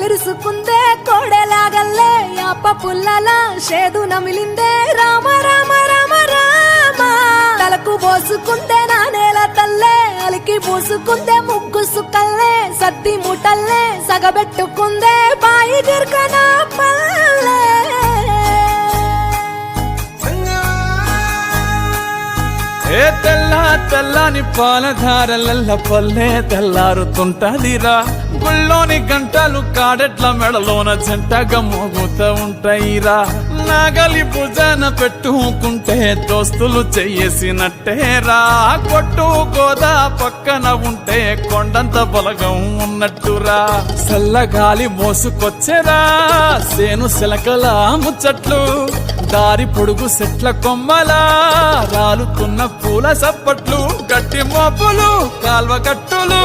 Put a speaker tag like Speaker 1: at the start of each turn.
Speaker 1: విరుసుకుందే కోడెలాగల్లే యాప పుల్లల షేదు నమిలిందే రామ రామ రామ రామ తలకు పోసుకుందే నా నేల తల్లే అలికి పూసుకుందే ముగ్గు సుక్కల్లే సత్తి ముటల్లే సగబెట్టుకుందే బాయి గిర్కన పల్లె
Speaker 2: ఏ తెల్లని పాలధారలల్ల పల్లె తెల్లారుతుంటదిరా గుళ్ళోని గంటలు కాడెట్ల మెడలోన జంటగా మోగుతూ ఉంటాయిరా నాగలి భుజాన పెట్టుకుంటే దోస్తులు చెయ్యేసినట్టేరా కొట్టు గోదా పక్కన ఉంటే కొండంత బలగం ఉన్నట్టురా చల్లగాలి మోసుకొచ్చెరా సేను శిలకల ముచ్చట్లు దారి పొడుగు సెట్ల కొమ్మలా రాలుతున్న పూల సప్పట్లు గట్టి మోపులు కాల్వ కట్టులు